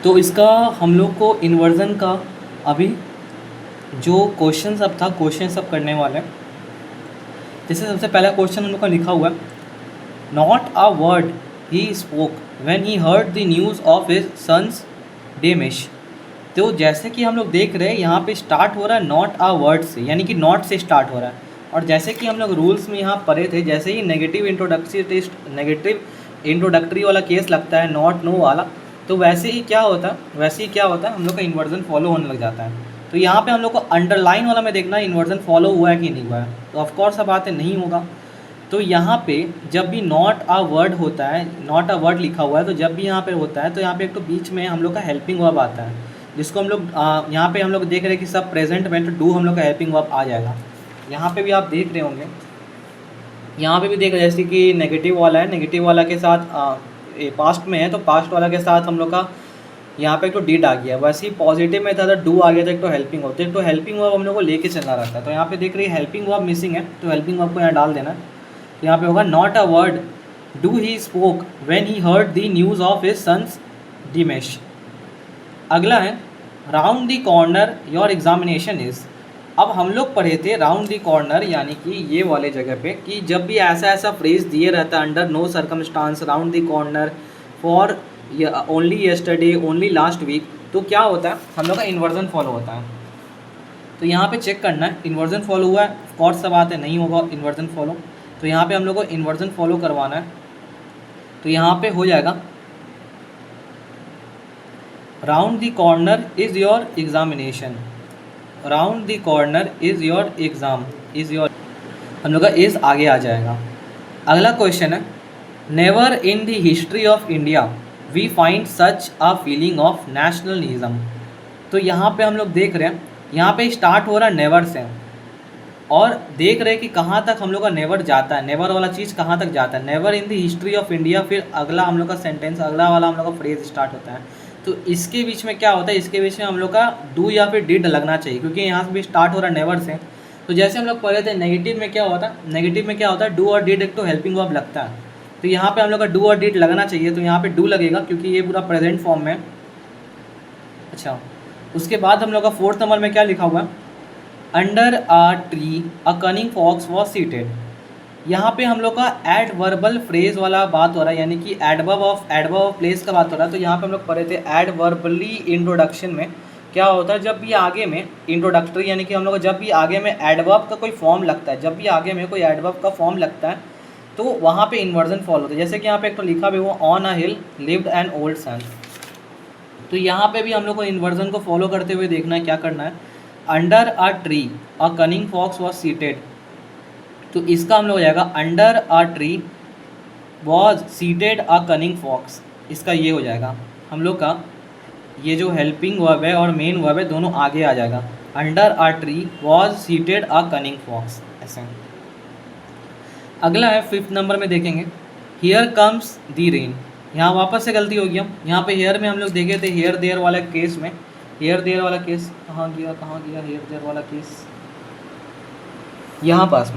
तो इसका हम लोग को इन्वर्जन का अभी जो क्वेश्चन सब था, क्वेश्चन सब करने वाले हैं। जैसे सबसे पहला क्वेश्चन हम लोग का लिखा हुआ है, not a word he spoke when he heard the news of his son's demise. तो जैसे कि हम लोग देख रहे हैं यहाँ पे स्टार्ट हो रहा है नॉट अ वर्ड से, यानी कि नॉट से स्टार्ट हो रहा है। और जैसे कि हम लोग रूल्स में यहाँ पढ़े थे, जैसे ही नेगेटिव इंट्रोडक्टरी वाला केस लगता है, नॉट नो वाला, तो वैसे ही क्या होता है हम लोग का इन्वर्जन फॉलो होने लग जाता है। तो यहाँ पे हम लोग को अंडरलाइन वाला में देखना है इन्वर्जन फॉलो हुआ है कि नहीं हुआ है। तो ऑफकोर्स अब बात है नहीं होगा। तो यहाँ पे जब भी नॉट अ वर्ड होता है, नॉट अ वर्ड लिखा हुआ है, तो जब भी यहाँ पे होता है तो यहाँ पे एक तो बीच में हम लोग का हेल्पिंग वर्ब आता है, जिसको हम लोग यहाँ पे हम लोग देख रहे हैं कि सब प्रेजेंट में, तो डू हम लोग का हेल्पिंग वर्ब आ जाएगा। यहाँ पे भी आप देख रहे होंगे, यहाँ पे भी देख रहे हैं जैसे कि नेगेटिव वाला है, नेगेटिव वाला के साथ पास्ट में है तो पास्ट वाला के साथ हम लोग का यहाँ पे एक तो डिड आ गया। वैसे ही पॉजिटिव में था तो डू आ गया था, एक तो हेल्पिंग वर्ब, तो एक तो हेल्पिंग वर्ब हम लोग को लेके चलना रहता है। तो यहाँ पे देख रही है हेल्पिंग वर्ब मिसिंग है, तो हेल्पिंग वर्ब को यहाँ डाल देना है। तो यहाँ पे होगा not a word do he spoke when he heard the news of his son's demise. अगला है round the corner your examination is. अब हम लोग पढ़े थे राउंड द कॉर्नर, यानी कि ये वाले जगह पे कि जब भी ऐसा ऐसा फ्रेज दिए रहता है, under no circumstances, round the corner, for only yesterday, only last week, तो क्या होता है हम लोग का इन्वर्जन फॉलो होता है। तो यहाँ पे चेक करना है इन्वर्जन फॉलो हुआ है, ऑफकोर्स सब बात है नहीं होगा इन्वर्जन फॉलो। तो यहाँ पे हम लोग को इन्वर्जन फॉलो करवाना है। तो यहाँ पे हो जाएगा round the corner is your examination, round the corner is your exam, is your, हम लोग का इज़ आगे आ जाएगा। अगला क्वेश्चन है never in the history of India we find such a feeling of nationalism. तो यहाँ पे हम लोग देख रहे हैं, यहाँ पे स्टार्ट हो रहा है नेवर से, और देख रहे हैं कि कहाँ तक हम लोग का नेवर जाता है, नेवर वाला चीज़ कहाँ तक जाता है, never in the history of India, फिर अगला हम लोग का सेंटेंस, अगला वाला हम लोग का फ्रेज स्टार्ट होता है। तो इसके बीच में क्या होता है, इसके बीच में हम लोग का डू या फिर डिड लगना चाहिए, क्योंकि यहाँ से भी स्टार्ट हो रहा है नेवर से। तो जैसे हम लोग पढ़े थे नेगेटिव में क्या होता है, नेगेटिव में क्या होता है डू और डिड एक तो हेल्पिंग वर्ब लगता है। तो यहाँ पे हम लोग का डू और डिड लगना चाहिए, तो यहाँ पे डू लगेगा क्योंकि ये पूरा प्रेजेंट फॉर्म में। अच्छा, उसके बाद हम लोग का फोर्थ नंबर में क्या लिखा हुआ है, under a tree a cunning fox was seated. यहाँ पे हम लोग का एडवर्बल फ्रेज वाला बात हो रहा है, यानी कि एडवर्ब ऑफ प्लेस का बात हो रहा है। तो यहाँ पे हम लोग पढ़े थे एडवर्बली इंट्रोडक्शन में क्या होता है, जब भी आगे में इंट्रोडक्टरी, यानी कि हम लोग जब भी आगे में एडवर्ब का कोई फॉर्म लगता है, जब भी आगे में कोई एडवर्ब का फॉर्म लगता है तो वहाँ पे इन्वर्जन फॉलो होता है। जैसे कि यहाँ पे एक तो लिखा भी हुआ on a hill lived an old son, तो यहाँ पे भी हम लोग को इन्वर्जन को फॉलो करते हुए देखना है क्या करना है, under a tree a cunning fox was seated. तो इसका हम लोग हो जाएगा under a tree was seated a cunning fox, इसका ये हो जाएगा हम लोग का, ये जो हेल्पिंग वर्ब है और मेन वर्ब है दोनों आगे आ जाएगा, under a tree was seated a cunning fox, ऐसे। अगला है फिफ्थ नंबर में देखेंगे हियर कम्स दी रेन। यहाँ वापस से गलती होगी, हम यहाँ पे हेयर में हम लोग देखे थे हेयर देयर वाला केस में, हेयर देयर वाला केस कहाँ गया हेयर देयर वाला केस, यहाँ पास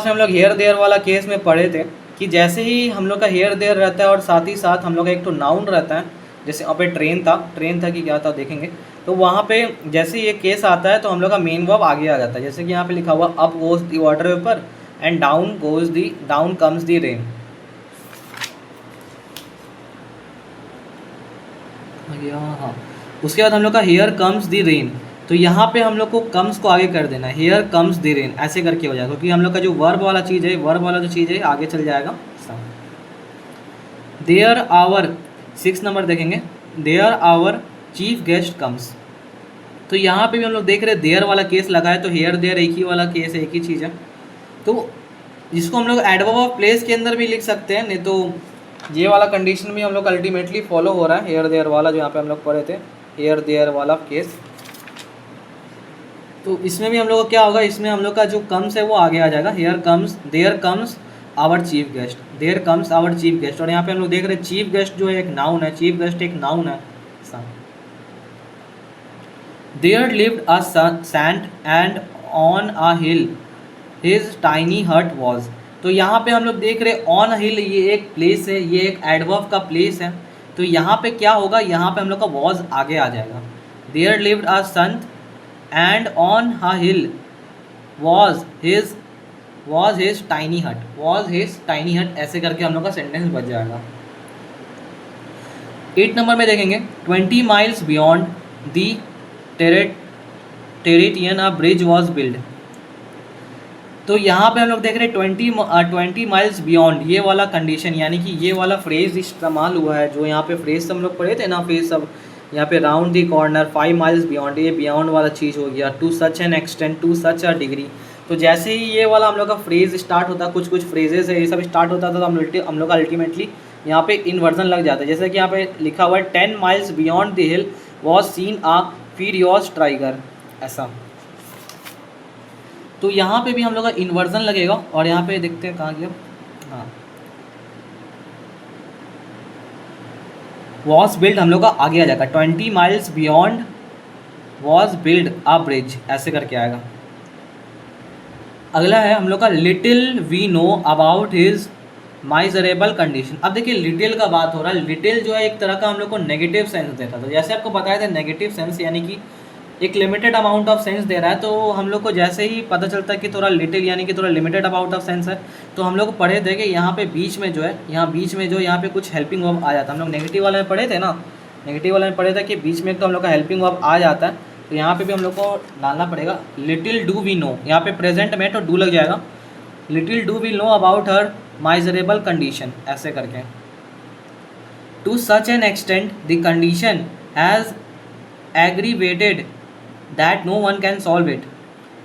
में हम लोग हेयर देयर वाला केस में पढ़े थे कि जैसे ही हम लोग का हेयर देयर रहता है और साथ ही साथ हम लोग का एक तो नाउन रहता है, जैसे वहाँ पे ट्रेन था कि क्या था देखेंगे, तो वहाँ पे जैसे ये केस आता है तो हम लोग का मेन वर्ब आगे आ जाता है। जैसे कि यहाँ पे लिखा हुआ up goes the water vapour and down comes the rain. हाँ, उसके बाद हम लोग का हेयर कम्स दी रेन, तो यहाँ पे हम लोग को कम्स को आगे कर देना है, हेयर कम्स दी रेन ऐसे करके हो जाएगा, क्योंकि हम लोग का जो वर्ब वाला चीज़ है, वर्ब वाला जो चीज़ है आगे चल जाएगा। देयर आवर, सिक्स नंबर देखेंगे there our chief guest comes. तो यहाँ पे भी हम लोग देख रहे हैं देयर वाला केस लगा है, तो हेयर देयर एक ही वाला केस है, एक ही चीज़ है। तो जिसको हम लोग एडवर्ब ऑफ प्लेस के अंदर भी लिख सकते हैं, नहीं तो ये वाला कंडीशन भी हम लोग अल्टीमेटली फॉलो हो रहा है, हेयर देयर वाला जो यहाँ पे हम लोग पढ़े थे, हेयर देयर वाला केस। तो इसमें भी हम लोग का क्या होगा, इसमें हम लोग का जो कम्स है वो आगे आ जाएगा, here comes there comes our chief guest, there comes our chief guest. और यहाँ पे हम लोग देख रहे हैं चीफ गेस्ट जो है एक नाउन है, चीफ गेस्ट एक नाउन है। There lived a saint and on a hill his tiny hut was. तो यहाँ पे हम लोग देख रहे ऑन हिल, ये एक प्लेस है, ये एक एडवर्ब का प्लेस है, तो यहाँ पे क्या होगा, यहाँ पे हम लोग का वॉज आगे आ जाएगा। There lived a Sant and on a hill was his tiny hut, was his tiny हट, ऐसे करके हम लोग का सेंटेंस बच जाएगा। 8 नंबर में देखेंगे 20 miles beyond the territory a bridge was build. तो यहाँ पे हम लोग देख रहे हैं 20 माइल्स बियॉन्ड, ये वाला कंडीशन यानी कि ये वाला फ्रेज इस्तेमाल हुआ है। जो यहाँ पे फ्रेज हम लोग पढ़े थे ना, फ्रेज सब यहाँ पे round the corner 5 miles beyond, ये बियॉन्ड वाला चीज़ हो गया। To such an extent, to such a degree. तो जैसे ही ये वाला हम लोग का फ्रेज स्टार्ट होता है, कुछ कुछ फ्रेजेस है ये सब स्टार्ट होता था, तो हम लोग का अल्टीमेटली यहाँ पे इन्वर्जन लग जाता है। जैसे कि यहाँ पे लिखा हुआ है 10 miles beyond the hill was seen a furious tiger, ऐसा। तो यहाँ पे भी हम लोग का इन्वर्जन लगेगा। और यहाँ पे देखते हैं कहाँ गया, हाँ, वॉज बिल्ड हम लोग का आगे आ जाएगा। 20 miles beyond was build a bridge, ऐसे करके आएगा। अगला है हम लोग का little we know about his miserable condition. अब देखिए लिटिल का बात हो रहा है। लिटिल जो है एक तरह का हम लोग को नेगेटिव सेंस देता था। जैसे आपको बताया था नेगेटिव सेंस यानी कि एक limited amount of sense they रहा है, तो हम लोग को जैसे ही पता चलता है कि थोड़ा लिटिल यानी कि थोड़ा लिमिटेड अमाउंट ऑफ सेंस है, तो हम लोग पढ़े थे कि यहाँ पे बीच में जो है, यहाँ बीच में जो यहाँ पे कुछ हेल्पिंग वर्ब आ जाता है। हम लोग नेगेटिव वाले में पढ़े थे ना, नेगेटिव वाले में पढ़े थे कि बीच में एक तो हम लोग का हेल्पिंग वर्ब आ जाता है। तो यहाँ पे भी हम लोग को डालना पड़ेगा लिटिल डू वी नो, यहाँ पे प्रेजेंट में तो डू लग जाएगा। Little do we know about her miserable condition, ऐसे करके। To such an extent the condition has aggravated that no one can solve it.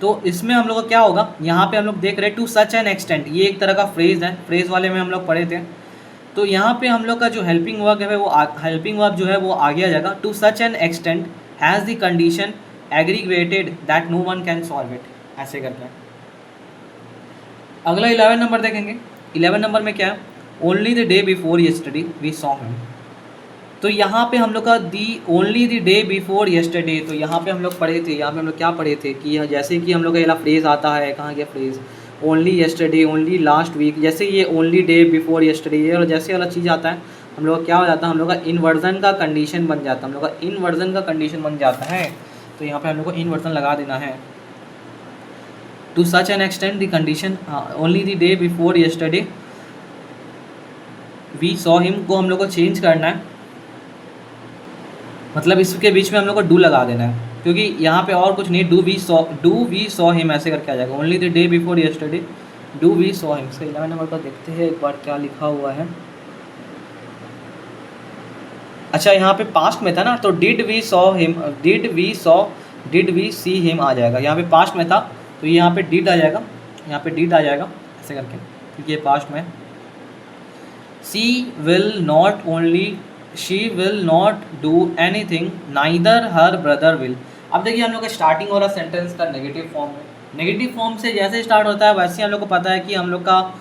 तो इसमें हम लोग का क्या होगा, यहाँ पे हम लोग देख रहे हैं टू सच एन एक्सटेंट, ये एक तरह का फ्रेज है, फ्रेज वाले में हम लोग पढ़े थे। तो यहाँ पे हम लोग का जो हेल्पिंग वर्ब है वो हेल्पिंग वर्ब जो है वो आगे आ जाएगा। To such an extent has the condition aggravated that no one can solve it, ऐसे करके। अगला 11 नंबर देखेंगे। 11 नंबर में क्या है, only the day before yesterday we saw him. तो यहाँ पे हम लोग का the only the day before yesterday, तो यहाँ पे हम लोग पढ़े थे, यहाँ पे हम लोग क्या पढ़े थे कि जैसे कि हम लोग का ये फ्रेज़ आता है, कहाँ गया phrase, only yesterday, only last week, जैसे ये ओनली डे बिफोर यस्टरडे, ये और जैसे वाला चीज़ आता है हम लोग का क्या हो जाता है, हम लोग का इनवर्जन का कंडीशन बन जाता है, हम लोग का इनवर्जन का कंडीशन बन जाता है। तो यहाँ पर हम लोग को इनवर्जन लगा देना है। To such an extent the condition only the day before yesterday we saw him को हम लोग को चेंज करना है, मतलब इसके बीच में हम लोग को डू लगा देना है, क्योंकि यहाँ पे और कुछ नहीं, डू वी सॉ हिम ऐसे करके आ जाएगा। Only the day before yesterday do we saw him. इसका 11 नंबर का देखते हैं एक बार क्या लिखा हुआ है। अच्छा यहाँ पे पास्ट में था ना, तो डिड वी सी हिम आ जाएगा। यहाँ पे पास्ट में था तो ये यहाँ पे डिड आ जाएगा, यहाँ पे डिड आ जाएगा ऐसे करके, क्योंकि ये पास्ट में। She will not do anything neither her brother will. अब देखिए हम लोग का स्टार्टिंग हो रहा सेंटेंस का नेगेटिव फॉर्म में। नेगेटिव फॉर्म से जैसे स्टार्ट होता है वैसे हम लोग को पता है कि हम लोग का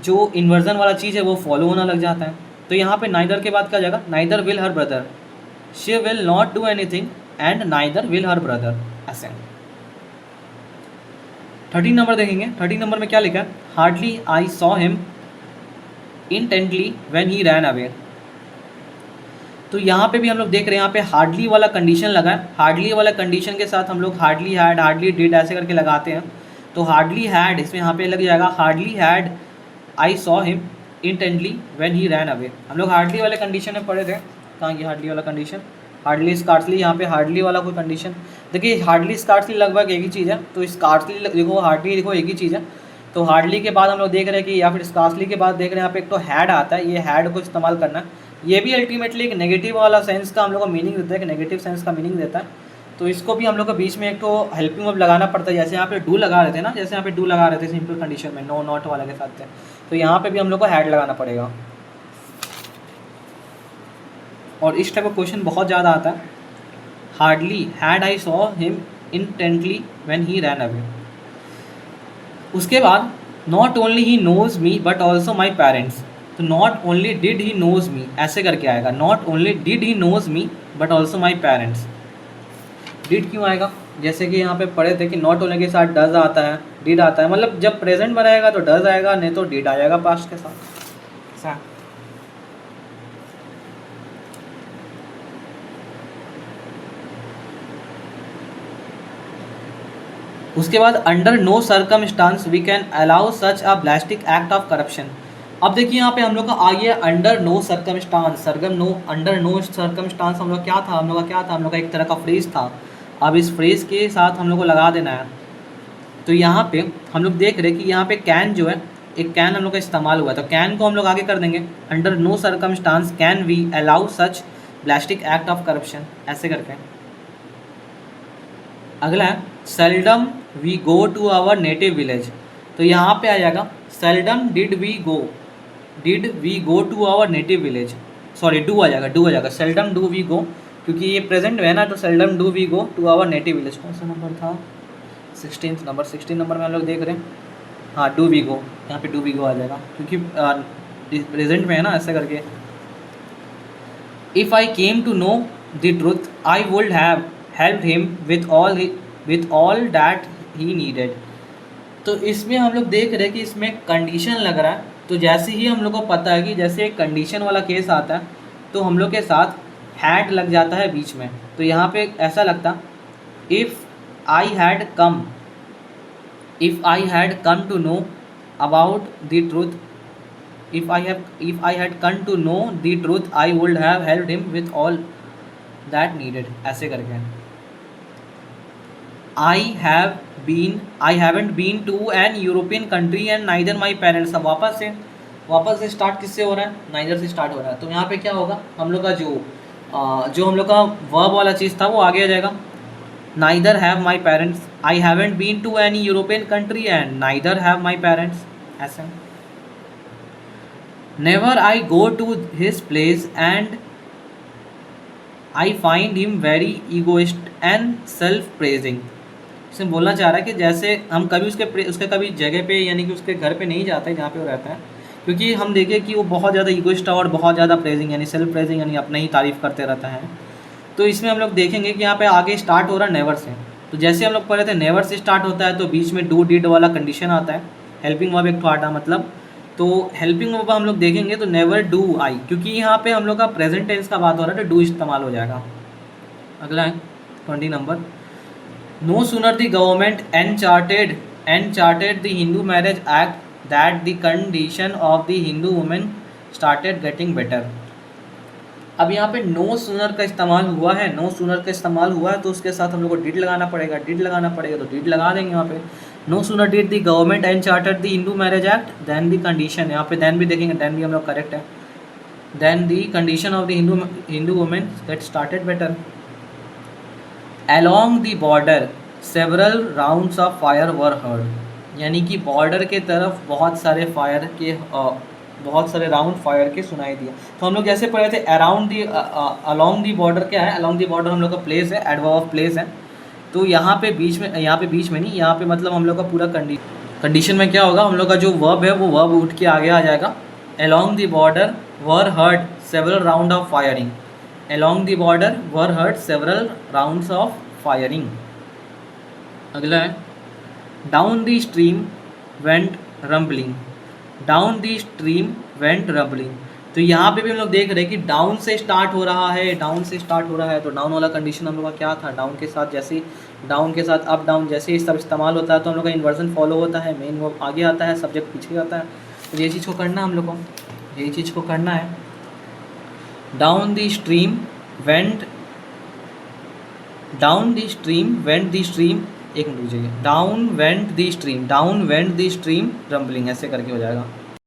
जो इन्वर्जन वाला चीज़ है वो फॉलो होना लग जाता है। तो यहाँ पे नाइदर के बाद क्या जाएगा, neither will her brother, she will not do anything and neither will her brother, ऐसे। 13 नंबर देखेंगे। 13 नंबर में क्या लिखा है, hardly I saw him intently when he ran away. तो यहाँ पे भी हम लोग देख रहे हैं, यहाँ पे हार्डली वाला कंडीशन लगा है। हार्डली वाला कंडीशन के साथ हम लोग हार्डली हैड, हार्डली डिड ऐसे करके लगाते हैं। तो हार्डली हैड इसमें यहाँ पे लग जाएगा, hardly had I saw him intently when he ran away. हम लोग हार्डली वाले कंडीशन में पढ़े थे, कहाँ की हार्डली वाला कंडीशन, हार्डली स्कार्सली, यहाँ पे हार्डली वाला कोई कंडीशन। देखिए हार्डली स्कार्सली लगभग एक ही चीज़ है, तो स्कार्सली देखो, हार्डली देखो एक ही चीज़ है। तो हार्डली के बाद हम लोग देख रहे हैं कि, या फिर स्कार्सली के बाद देख रहे हैं यहाँ पे एक तो हैड आता है, ये हैड को इस्तेमाल करना है। ये भी अल्टीमेटली एक नेगेटिव वाला सेंस का हम लोग को मीनिंग देता है, कि नेगेटिव सेंस का मीनिंग देता है। तो इसको भी हम लोग को बीच में एक तो हेल्पिंग वर्ब लगाना पड़ता है। जैसे यहाँ पे डू लगा रहे थे ना, जैसे यहाँ पे डू लगा रहे थे सिंपल कंडीशन में, नो नॉट वाला के साथ थे, तो यहाँ पे भी हम लोग को हैड लगाना पड़ेगा। और इस टाइप का क्वेश्चन बहुत ज़्यादा आता है। Hardly had I saw him intently when he ran away. उसके बाद not only he knows me but also my parents. तो not only did he knows me ऐसे करके आएगा, not only did he knows me but also my parents. Did क्यों आएगा, जैसे कि यहाँ पे पढ़े थे कि नॉट ओनली के साथ डज आता है, डिड आता है, मतलब जब प्रेजेंट बनाएगा तो डज आएगा, नहीं तो डिड आ जाएगा पास्ट के साथ। उसके बाद under no circumstances we can allow such a ब्लास्टिक एक्ट ऑफ करप्शन। अब देखिए यहाँ पे हम लोग का आ गया अंडर नो सर्कमस्टांस, सरगम नो, अंडर नो सर्कमस्टांस हम लोग क्या था, हम लोग का क्या था, हम लोग का एक तरह का फ्रेज था। अब इस फ्रेज के साथ हम लोग को लगा देना है। तो यहाँ पे हम लोग देख रहे हैं कि यहाँ पे कैन जो है, एक कैन हम लोग का इस्तेमाल हुआ है, तो कैन को हम लोग आगे कर देंगे under no circumstances can we allow such ब्लास्टिक एक्ट ऑफ करप्शन, ऐसे करके। अगला है seldom we go to our native village. तो यहाँ पे आ जाएगा seldom did we go to our native village, sorry do आ जाएगा सेल्डम डू वी गो, क्योंकि ये प्रेजेंट में है ना, तो seldom do we go to our native village. कौन सा नंबर था, 16 नंबर में हम लोग देख रहे हैं। हाँ डू वी गो, यहाँ पे डू वी गो आ जाएगा क्योंकि प्रेजेंट में है ना, ऐसे करके। If I came to know the truth I would have help him with all that he needed. तो इसमें हम लोग देख रहे हैं कि इसमें कंडीशन लग रहा है, तो जैसे ही हम लोग को पता है कि जैसे एक कंडीशन वाला केस आता है तो हम लोग के साथ हैड लग जाता है बीच में। तो यहाँ पे ऐसा लगता if I had come to know about the truth, if I had come to know the truth I would have helped him with all that needed, ऐसे करके। I haven't been to an European country and neither my parents। अब वापस से start किससे हो रहा है, neither से स्टार्ट हो रहा है। तो यहाँ पे क्या होगा, हम लोग का जो हम लोग का वर्ब वाला चीज़ था वो आगे आ जाएगा। Neither have my parents, I haven't been to any European country and neither have my parents, ऐसे। Never I go to his place and I find him very egoist and self praising. इसमें बोलना चाह रहा है कि जैसे हम कभी उसके कभी जगह पे यानी कि उसके घर पे नहीं जाते जहाँ पे वो रहता है, क्योंकि हम देखें कि वो बहुत ज़्यादा ईगोइस्ट है और बहुत ज़्यादा प्रेजिंग यानी सेल्फ प्रेजिंग यानी अपने ही तारीफ़ करते रहता है। तो इसमें हम लोग देखेंगे कि यहाँ पे आगे स्टार्ट हो रहा है नेवर से। तो जैसे हम लोग पढ़े थे नेवर से स्टार्ट होता है तो बीच में डू डिड वाला कंडीशन आता है, हेल्पिंग वर्ब एक आटा मतलब। तो हेल्पिंग वर्ब हम लोग देखेंगे तो नेवर डू आई, क्योंकि यहाँ पे हम लोग का प्रेजेंट टेंस का बात हो रहा है तो डू इस्तेमाल हो जाएगा। अगला है 20 number, no sooner the government enacted the Hindu marriage act that the condition of the Hindu women started getting better. अब यहाँ पे नो सूनर का इस्तेमाल हुआ है, तो उसके साथ हम लोग को डिड लगाना पड़ेगा, तो डिड लगा देंगे यहाँ पे। No sooner did the government enacted the Hindu marriage act then the condition, यहाँ पे देन भी देखेंगे, देन भी हम लोग करेक्ट है, then the condition of the Hindu women get started better. Along the border several rounds of fire were heard, यानी कि बॉर्डर के तरफ बहुत सारे राउंड फायर के सुनाई दिया। तो हम लोग जैसे पढ़े थे along the border क्या है, along the border हम लोग का प्लेस है, एडवर्ब ऑफ प्लेस है। तो यहाँ पे बीच में नहीं, यहाँ पे मतलब हम लोग का पूरा कंडीशन में क्या होगा, हम लोग का जो वर्ब है वो वर्ब उठ के आगे आ जाएगा। Along the border were heard several round of firing, along the border were heard several rounds of firing। अगला है down the stream went rumbling, तो यहाँ पे भी हम लोग देख रहे हैं कि डाउन से स्टार्ट हो रहा है, तो डाउन वाला कंडीशन हम लोग का क्या था, डाउन के साथ अप डाउन जैसे ही सब इस्तेमाल होता है तो हम लोग का इन्वर्जन फॉलो होता है, मेन वर्ब आगे आता है, सब्जेक्ट पीछे आता है। तो ये चीज़ को करना है हम लोग को, down the stream went the stream, एक मिनट रुक जाइए, down went the stream rumbling, ऐसे करके हो जाएगा।